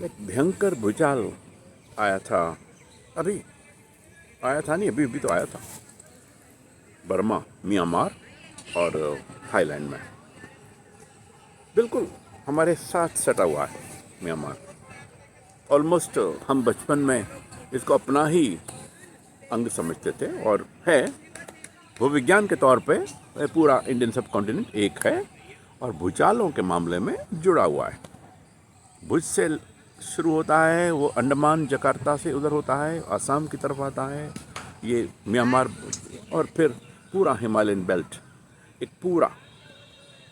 एक भयंकर भूचाल आया था। अभी आया था नहीं, अभी अभी तो आया था। बर्मा, म्यांमार और थाईलैंड में बिल्कुल हमारे साथ सटा हुआ है म्यांमार। ऑलमोस्ट हम बचपन में इसको अपना ही अंग समझते थे और है। वो विज्ञान के तौर पे पूरा इंडियन सब कॉन्टिनेंट एक है और भूचालों के मामले में जुड़ा हुआ है। भुज से शुरू होता है, वो अंडमान जकार्ता से उधर होता है, असम की तरफ आता है, ये म्यांमार और फिर पूरा हिमालयन बेल्ट। एक पूरा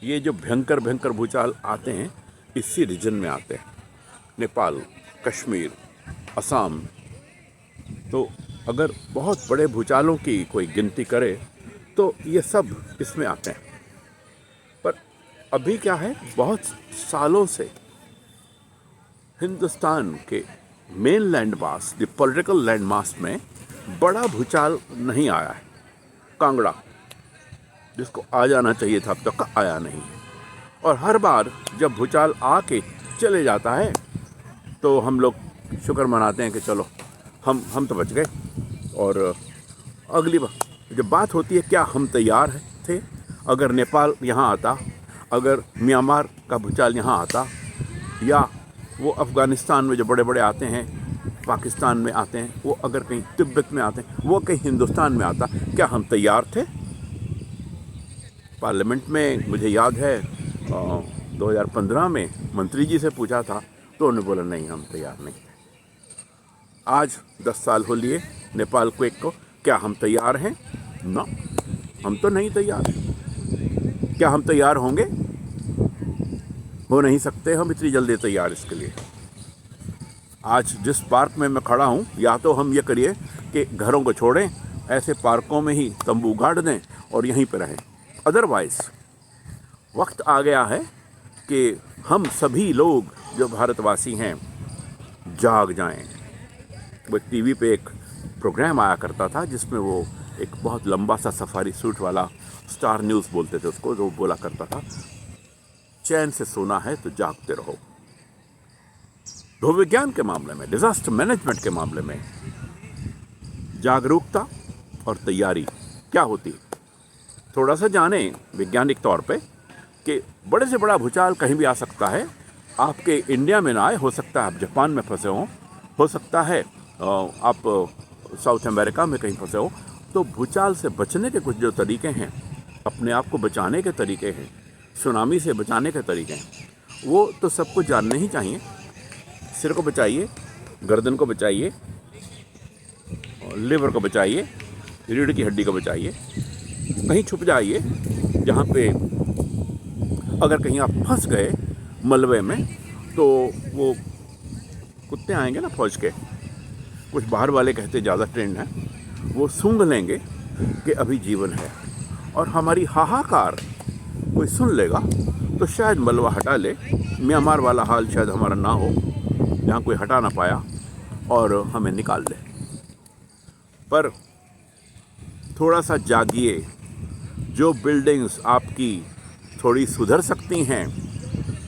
ये जो भयंकर भयंकर भूचाल आते हैं इसी रीजन में आते हैं, नेपाल, कश्मीर, असम। तो अगर बहुत बड़े भूचालों की कोई गिनती करे तो ये सब इसमें आते हैं। पर अभी क्या है, बहुत सालों से हिंदुस्तान के main land mass, the political land mass में बड़ा भूचाल नहीं आया है। कांगड़ा जिसको आ जाना चाहिए था अब तक का आया नहीं है। और हर बार जब भूचाल आके चले जाता है तो हम लोग शुक्र मनाते हैं कि चलो हम तो बच गए। और अगली बार जब बात होती है क्या हम तैयार थे, अगर नेपाल यहाँ आता, अगर म्यांमार का भूचाल यहाँ आता, या वो अफ़गानिस्तान में जो बड़े बड़े आते हैं, पाकिस्तान में आते हैं, वो अगर कहीं तिब्बत में आते हैं, वो कहीं हिंदुस्तान में आता, क्या हम तैयार थे? पार्लियामेंट में मुझे याद है 2015 में मंत्री जी से पूछा था तो उन्होंने बोला नहीं, हम तैयार नहीं थे। आज 10 साल हो लिए नेपाल क्वेक को, क्या हम तैयार हैं? ना, हम तो नहीं तैयार। क्या हम तैयार होंगे? हो नहीं सकते हम इतनी जल्दी तैयार इसके लिए। आज जिस पार्क में मैं खड़ा हूँ, या तो हम ये करिए कि घरों को छोड़ें, ऐसे पार्कों में ही तंबू गाड़ दें और यहीं पर रहें। अदरवाइज वक्त आ गया है कि हम सभी लोग जो भारतवासी हैं जाग जाएं। वो टीवी पे एक प्रोग्राम आया करता था जिसमें वो एक बहुत लंबा सा सफारी सूट वाला, स्टार न्यूज़ बोलते थे उसको, जो बोला करता था चैन से सोना है तो जागते रहो। भूविज्ञान के मामले में, डिजास्टर मैनेजमेंट के मामले में जागरूकता और तैयारी क्या होती है, थोड़ा सा जाने वैज्ञानिक तौर पे कि बड़े से बड़ा भूचाल कहीं भी आ सकता है। आपके इंडिया में ना आए, हो सकता है आप जापान में फंसे हो सकता है आप साउथ अमेरिका में कहीं फंसे हो। तो भूचाल से बचने के कुछ जो तरीके हैं, अपने आप को बचाने के तरीके हैं, सुनामी से बचाने के तरीके हैं, वो तो सबको जानने ही चाहिए। सिर को बचाइए, गर्दन को बचाइए, लिवर को बचाइए, रीढ़ की हड्डी को बचाइए। कहीं छुप जाइए जहाँ पे अगर कहीं आप फंस गए मलबे में तो वो कुत्ते आएंगे ना फौज के, कुछ बाहर वाले कहते ज़्यादा ट्रेंड है, वो सूंघ लेंगे कि अभी जीवन है। और हमारी हाहाकार कोई सुन लेगा तो शायद मलबा हटा ले। म्यांमार वाला हाल शायद हमारा ना हो, जहाँ कोई हटा ना पाया और हमें निकाल ले। पर थोड़ा सा जागिए। जो बिल्डिंग्स आपकी थोड़ी सुधर सकती हैं,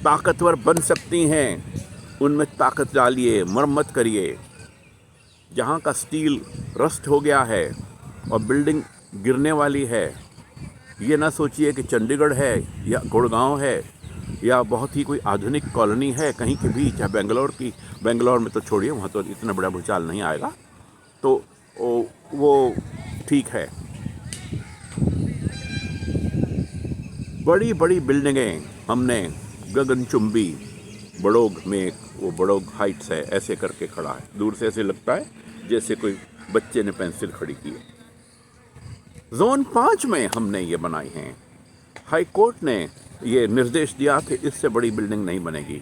ताकतवर बन सकती हैं, उनमें ताकत डालिए, मरम्मत करिए। जहाँ का स्टील रस्ट हो गया है और बिल्डिंग गिरने वाली है, ये ना सोचिए कि चंडीगढ़ है या गुड़गांव है या बहुत ही कोई आधुनिक कॉलोनी है कहीं की भी, चाहे बेंगलोर में तो छोड़िए, वहाँ तो इतना बड़ा भूचाल नहीं आएगा, तो वो ठीक है। बड़ी बड़ी बिल्डिंगें हमने गगनचुंबी, बड़ोग में वो बड़ोग हाइट्स है, ऐसे करके खड़ा है, दूर से ऐसे लगता है जैसे कोई बच्चे ने पेंसिल खड़ी की है। जोन 5 में हमने ये बनाई हैं। हाई कोर्ट ने ये निर्देश दिया कि इससे बड़ी बिल्डिंग नहीं बनेगी।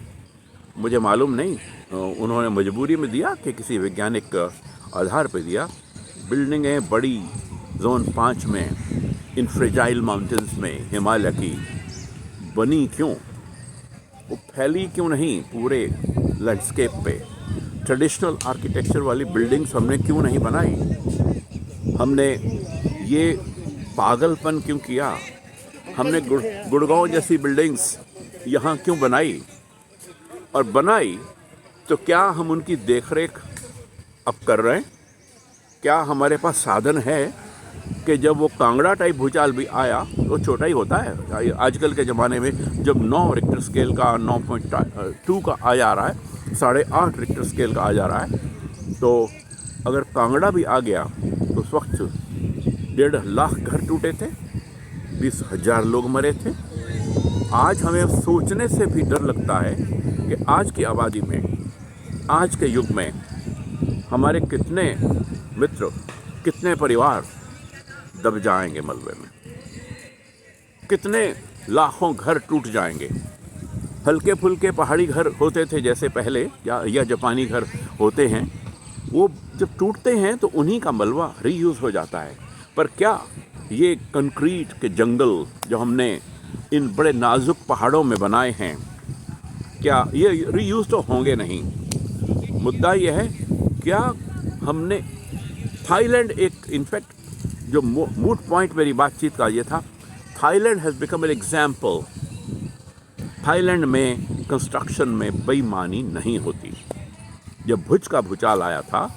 मुझे मालूम नहीं, उन्होंने मजबूरी में दिया कि किसी वैज्ञानिक आधार पर दिया। बिल्डिंगें बड़ी जोन 5 में इन फ्रेजाइल माउंटेन्स में हिमालय की बनी क्यों? वो फैली क्यों नहीं पूरे लैंडस्केप पे? ट्रेडिशनल आर्किटेक्चर वाली बिल्डिंग्स हमने क्यों नहीं बनाई? हमने ये पागलपन क्यों किया? हमने गुड़गांव जैसी बिल्डिंग्स यहाँ क्यों बनाई? और बनाई तो क्या हम उनकी देखरेख अब कर रहे हैं? क्या हमारे पास साधन है कि जब वो कांगड़ा टाइप भूचाल भी आया तो छोटा ही होता है। आजकल के ज़माने में जब 9 रिक्टर स्केल का 9.2 का आ जा रहा है, 8.5 रिक्टर स्केल का आ जा रहा है, तो अगर कांगड़ा भी आ गया तो उस वक्त 1.5 लाख घर टूटे थे, 20,000 लोग मरे थे। आज हमें सोचने से भी डर लगता है कि आज की आबादी में, आज के युग में हमारे कितने मित्र, कितने परिवार दब जाएंगे मलबे में, कितने लाखों घर टूट जाएंगे। हल्के फुल्के पहाड़ी घर होते थे जैसे पहले, या जापानी घर होते हैं, वो जब टूटते हैं तो उन्हीं का मलबा रीयूज़ हो जाता है। पर क्या ये कंक्रीट के जंगल जो हमने इन बड़े नाजुक पहाड़ों में बनाए हैं, क्या ये रीयूज़ तो होंगे नहीं? मुद्दा ये है, क्या हमने थाईलैंड, एक इनफैक्ट जो मूड पॉइंट मेरी बातचीत का ये था, Thailand has become an example. Thailand में कंस्ट्रक्शन में बेईमानी नहीं होती। जब भुज का भूचाल आया था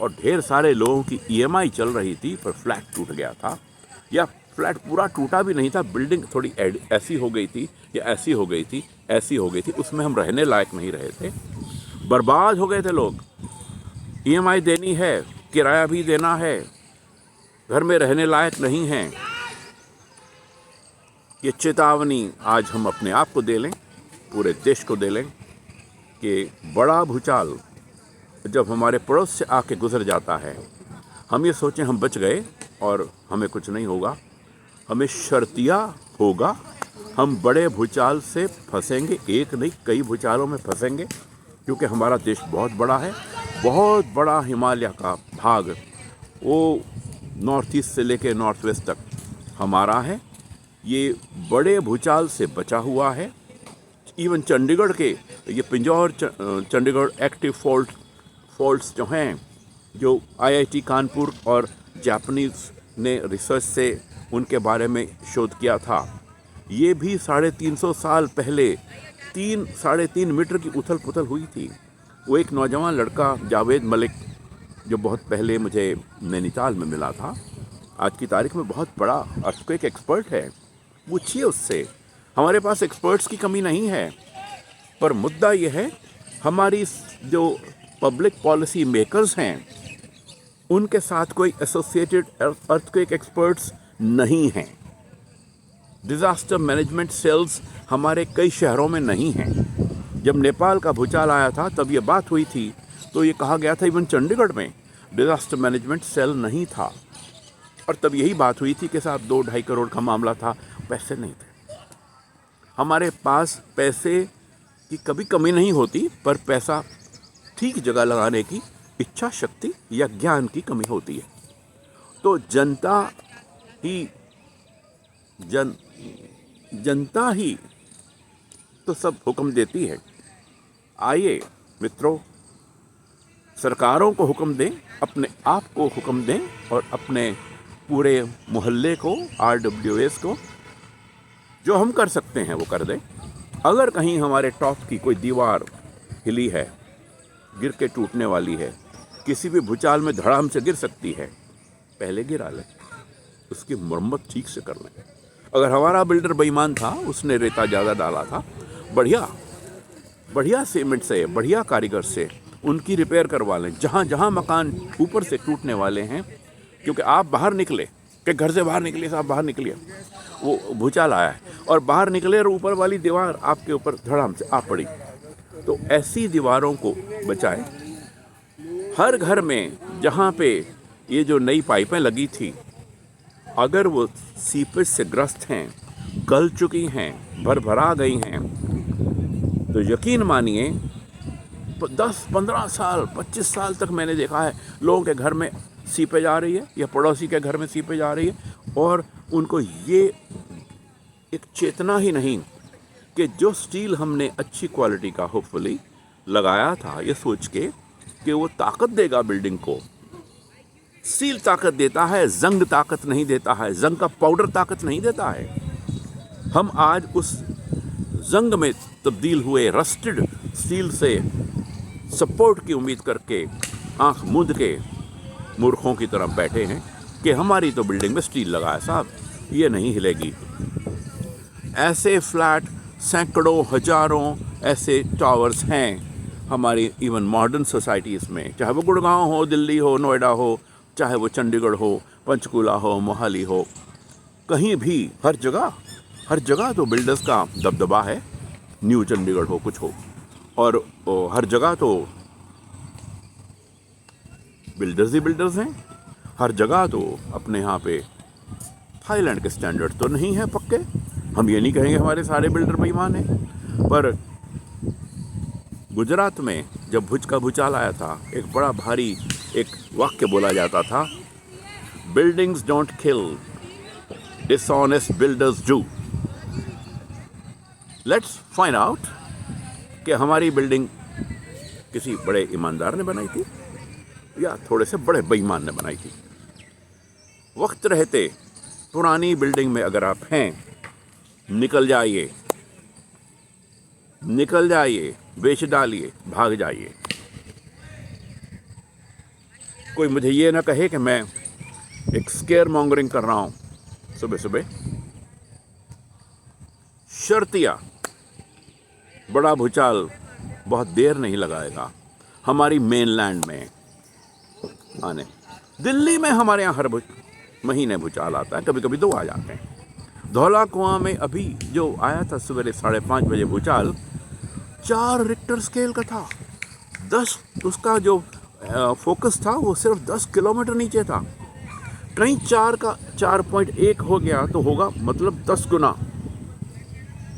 और ढेर सारे लोगों की EMI चल रही थी पर फ्लैट टूट गया था, या फ्लैट पूरा टूटा भी नहीं था, बिल्डिंग थोड़ी ऐसी हो गई थी या ऐसी हो गई थी, ऐसी हो गई थी, उसमें हम रहने लायक नहीं रहे थे, बर्बाद हो गए थे लोग। EMI देनी है, किराया भी देना है, घर में रहने लायक नहीं हैं। ये चेतावनी आज हम अपने आप को दे लें, पूरे देश को दे लें कि बड़ा भूचाल जब हमारे पड़ोस से आके गुजर जाता है, हम ये सोचें हम बच गए और हमें कुछ नहीं होगा। हमें शर्तिया होगा, हम बड़े भूचाल से फंसेंगे, एक नहीं कई भूचालों में फंसेंगे, क्योंकि हमारा देश बहुत बड़ा है। बहुत बड़ा हिमालय का भाग वो नॉर्थ ईस्ट से लेके नॉर्थ वेस्ट तक हमारा है। ये बड़े भूचाल से बचा हुआ है। इवन चंडीगढ़ के ये पिंजौर चंडीगढ़ एक्टिव फॉल्ट्स जो हैं, जो IIT कानपुर और जापानीज़ ने रिसर्च से उनके बारे में शोध किया था, ये भी 350 साल पहले 3-3.5 मीटर की उथल पुथल हुई थी। वो एक नौजवान लड़का जावेद मलिक, जो बहुत पहले मुझे नैनीताल में मिला था, आज की तारीख में बहुत बड़ा अर्थक्वेक एक्सपर्ट है, पूछिए उससे। हमारे पास एक्सपर्ट्स की कमी नहीं है, पर मुद्दा ये है हमारी जो पब्लिक पॉलिसी मेकर्स हैं उनके साथ कोई एसोसिएटेड अर्थक्वेक एक्सपर्ट्स नहीं हैं। डिज़ास्टर मैनेजमेंट सेल्स हमारे कई शहरों में नहीं हैं। जब नेपाल का भूचाल आया था तब ये बात हुई थी, तो ये कहा गया था इवन चंडीगढ़ में डिज़ास्टर मैनेजमेंट सेल नहीं था, और तब यही बात हुई थी कि साहब 2-2.5 करोड़ का मामला था, पैसे नहीं थे। हमारे पास पैसे की कभी कमी नहीं होती, पर पैसा ठीक जगह लगाने की इच्छा शक्ति या ज्ञान की कमी होती है। तो जनता ही तो सब हुक्म देती है। आइए मित्रों, सरकारों को हुक्म दें, अपने आप को हुक्म दें, और अपने पूरे मोहल्ले को, RWAs को, जो हम कर सकते हैं वो कर दें। अगर कहीं हमारे टॉप की कोई दीवार हिली है, गिर के टूटने वाली है, किसी भी भूचाल में धड़ाम से गिर सकती है, पहले गिरा लें, उसकी मरम्मत ठीक से कर लें। अगर हमारा बिल्डर बेईमान था, उसने रेता ज़्यादा डाला था, बढ़िया सीमेंट से, बढ़िया कारीगर से उनकी रिपेयर करवा लें। जहाँ जहाँ मकान ऊपर से टूटने वाले हैं, क्योंकि आप बाहर निकले, कि घर से बाहर निकलिए साहब, बाहर निकलिए, वो भूचाल आया है, और बाहर निकले और ऊपर वाली दीवार आपके ऊपर धड़ाम से आ पड़ी, तो ऐसी दीवारों को बचाएं। हर घर में जहाँ पे ये जो नई पाइपें लगी थी, अगर वो सीपेज से ग्रस्त हैं, गल चुकी हैं, भरभरा गई हैं, तो यकीन मानिए 10-15 साल, 25 साल तक मैंने देखा है लोगों के घर में सीपेज आ रही है, या पड़ोसी के घर में सीपेज आ रही है, और उनको ये एक चेतना ही नहीं कि जो स्टील हमने अच्छी क्वालिटी का होपफुली लगाया था, ये सोच के कि वो ताकत देगा बिल्डिंग को। स्टील ताकत देता है, जंग ताकत नहीं देता है, जंग का पाउडर ताकत नहीं देता है। हम आज उस जंग में तब्दील हुए रस्टेड स्टील से सपोर्ट की उम्मीद करके आंख मूंद के मूर्खों की तरह बैठे हैं कि हमारी तो बिल्डिंग में स्टील लगा है साहब, ये नहीं हिलेगी। ऐसे फ्लैट सैकड़ों हजारों ऐसे टावर्स हैं हमारी इवन मॉडर्न सोसाइटीज़ में, चाहे वो गुड़गांव हो, दिल्ली हो, नोएडा हो, चाहे वो चंडीगढ़ हो, पंचकूला हो, मोहाली हो, कहीं भी हर जगह तो बिल्डर्स का दबदबा है। न्यू चंडीगढ़ हो, कुछ हो, और हर जगह तो बिल्डर्स ही बिल्डर्स हैं। हर जगह तो अपने यहाँ पे थाईलैंड के स्टैंडर्ड तो नहीं है पक्के। हम ये नहीं कहेंगे हमारे सारे बिल्डर बेईमान हैं, पर गुजरात में जब भुज का भूचाल आया था, एक बड़ा भारी एक वाक्य बोला जाता था, buildings don't kill, dishonest builders do. Let's find out कि हमारी बिल्डिंग किसी बड़े ईमानदार ने बनाई थी या थोड़े से बड़े बेईमान ने बनाई थी। वक्त रहते पुरानी बिल्डिंग में अगर आप हैं, निकल जाइए, बेच डालिए, भाग जाइए। कोई मुझे ये ना कहे कि मैं एक स्केयर मॉन्गरिंग कर रहा हूं सुबह सुबह। शर्तिया बड़ा भूचाल बहुत देर नहीं लगाएगा हमारी मेनलैंड में आने। दिल्ली में हमारे यहाँ हर महीने भूचाल आता है, कभी कभी 2 आ जाते हैं। धौला कुआं में अभी जो आया था सवेरे 5:30 बजे भूचाल, 4 रिक्टर स्केल का था। 10 उसका जो फोकस था वो सिर्फ 10 किलोमीटर नीचे था। कहीं 4 का 4.1 हो गया तो होगा मतलब 10 गुना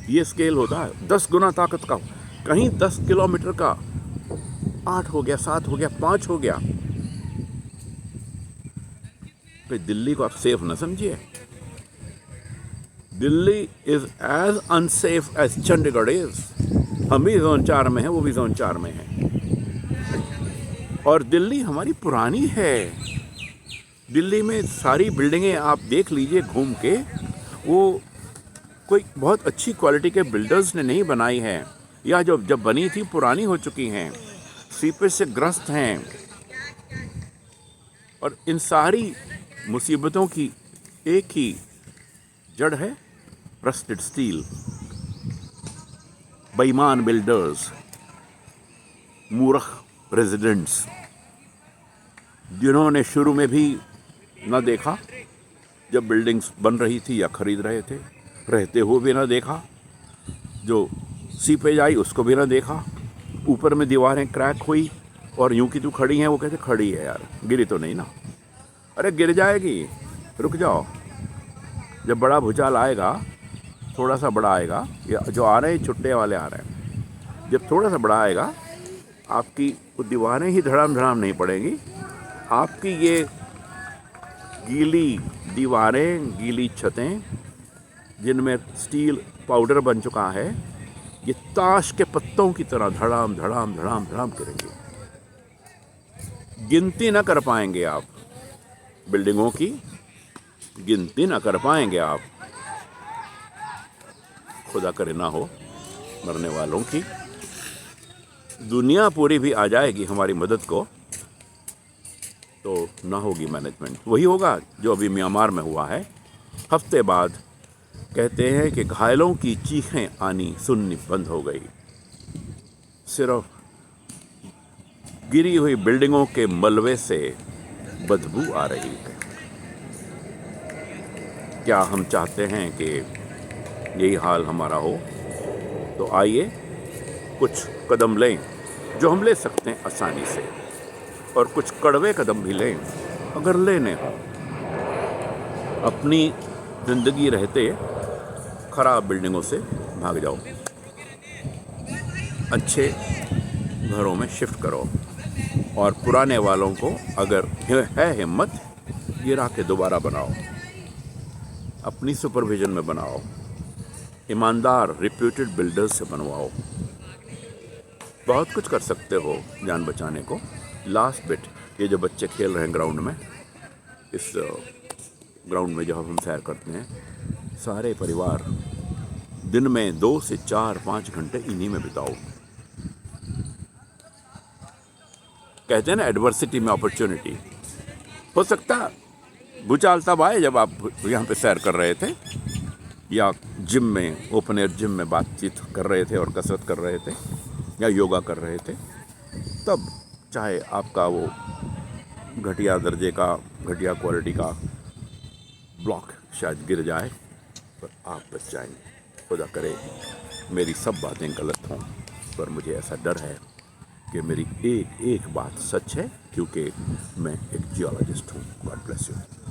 ये स्केल होता है, 10 गुना ताकत का। कहीं 10 किलोमीटर का 8 हो गया, 7 हो गया, 5 हो गया। तो दिल्ली को आप सेफ न समझिए। Delhi is as unsafe as Chandigarh is. हम भी जोन 4 में हैं, वो भी जोन 4 में है। और दिल्ली हमारी पुरानी है। दिल्ली में सारी बिल्डिंगें आप देख लीजिए घूम के, वो कोई बहुत अच्छी क्वालिटी के बिल्डर्स ने नहीं बनाई है, या जो जब बनी थी पुरानी हो चुकी हैं, सीपेज से ग्रस्त हैं। और इन सारी मुसीबतों की एक ही जड़ है, रस्टेड स्टील। बेईमान बिल्डर्स, मूर्ख रेजिडेंट्स, जिन्होंने शुरू में भी न देखा जब बिल्डिंग्स बन रही थी या खरीद रहे थे, रहते हुए भी ना देखा, जो सीपेज आई उसको भी ना देखा, ऊपर में दीवारें क्रैक हुई और यूं की तू खड़ी हैं, वो कहते खड़ी है यार, गिरी तो नहीं ना। अरे गिर जाएगी, रुक जाओ। जब बड़ा भूचाल आएगा, थोड़ा सा बड़ा आएगा, या जो आ रहे हैं छुट्टे वाले आ रहे हैं, जब थोड़ा सा बड़ा आएगा, आपकी वो दीवारें ही धड़ाम धड़ाम नहीं पड़ेंगी, आपकी ये गीली दीवारें, गीली छतें जिनमें स्टील पाउडर बन चुका है, ये ताश के पत्तों की तरह धड़ाम धड़ाम धड़ाम धड़ाम गिरेंगे। गिनती न कर पाएंगे आप, बिल्डिंगों की गिनती न कर पाएंगे आप। खुदा करे ना हो मरने वालों की। दुनिया पूरी भी आ जाएगी हमारी मदद को, तो ना होगी मैनेजमेंट। वही होगा जो अभी म्यांमार में हुआ है। हफ्ते बाद कहते हैं कि घायलों की चीखें आनी सुननी बंद हो गई, सिर्फ गिरी हुई बिल्डिंगों के मलबे से बदबू आ रही है। क्या हम चाहते हैं कि यही हाल हमारा हो? तो आइए कुछ कदम लें जो हम ले सकते हैं आसानी से, और कुछ कड़वे कदम भी लें अगर लेने हो। अपनी जिंदगी रहते खराब बिल्डिंगों से भाग जाओ, अच्छे घरों में शिफ्ट करो, और पुराने वालों को अगर है हिम्मत गिरा के दोबारा बनाओ, अपनी सुपरविजन में बनाओ, ईमानदार रिप्यूटेड बिल्डर्स से बनवाओ। बहुत कुछ कर सकते हो जान बचाने को। लास्ट बिट, ये जो बच्चे खेल रहे हैं ग्राउंड में, इस ग्राउंड में जब हम सैर करते हैं, सारे परिवार दिन में 2 से 4-5 घंटे इन्हीं में बिताओ। कहते हैं ना एडवर्सिटी में अपॉर्चुनिटी। हो सकता भूचाल तब आए जब आप यहाँ पे सैर कर रहे थे या जिम में, ओपन एयर जिम में बातचीत कर रहे थे और कसरत कर रहे थे या योगा कर रहे थे, तब चाहे आपका वो घटिया दर्जे का, घटिया क्वालिटी का ब्लॉक शायद गिर जाए, पर आप बच जाएंगे। खुदा करे मेरी सब बातें गलत हों, पर मुझे ऐसा डर है कि मेरी एक एक बात सच है, क्योंकि मैं एक जियोलॉजिस्ट हूँ। God bless you.